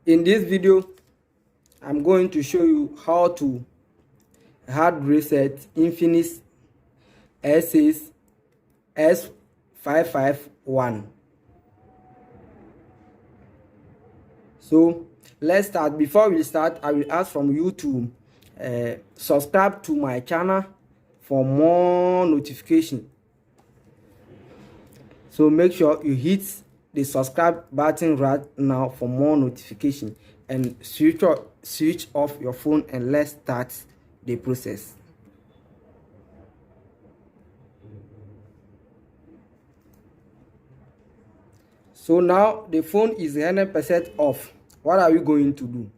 In this video, I'm going to show you how to hard reset Infinix X551. So let's start. Before we start, I will ask from you to subscribe to my channel for more notification. So make sure you hit the subscribe button right now for more notification, and switch off your phone, and let's start the process. So now the phone is 100% off. What are we going to do?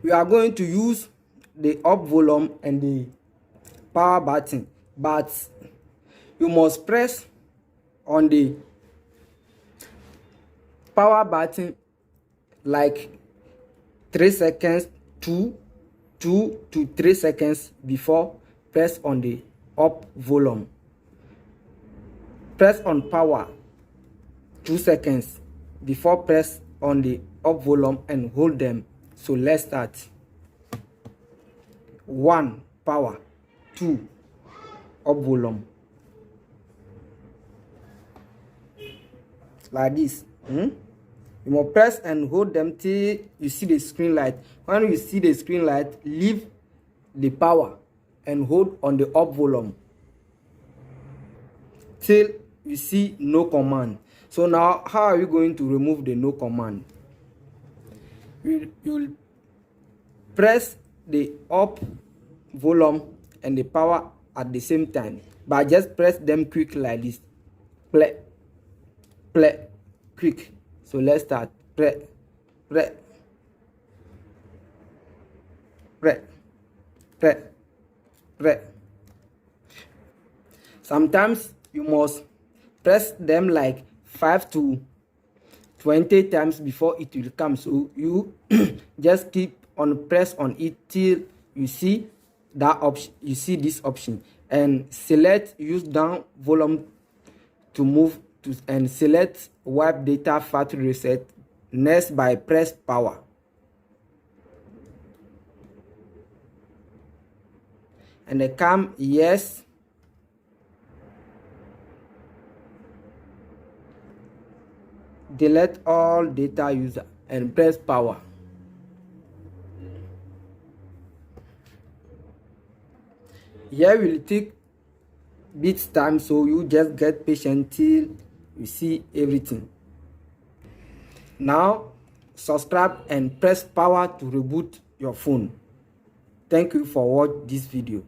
We are going to use the up volume and the power button, but you must press on the power button like 3 seconds, 2 to 3 seconds before press on the up volume. Press on power 2 seconds before press on the up volume and hold them. So let's start. 1 power, 2 up volume, like this. You must press and hold them till you see the screen light. When you see the screen light, leave the power and hold on the up volume till you see no command. So now, how are we going to remove the no command? You'll press the up volume and the power at the same time, but just press them quick like this. Play, quick. So let's start. Press. Sometimes you must press them like 5 to 20 times before it will come. So you just keep on press on it till you see that option. You see this option, and select use down volume to move to, and select wipe data factory reset. Next, by press power. And the come yes. Delete all data user and press power. Here will take bit time, so you just get patient till you see everything. Now subscribe and press power to reboot your phone. Thank you for watching this video.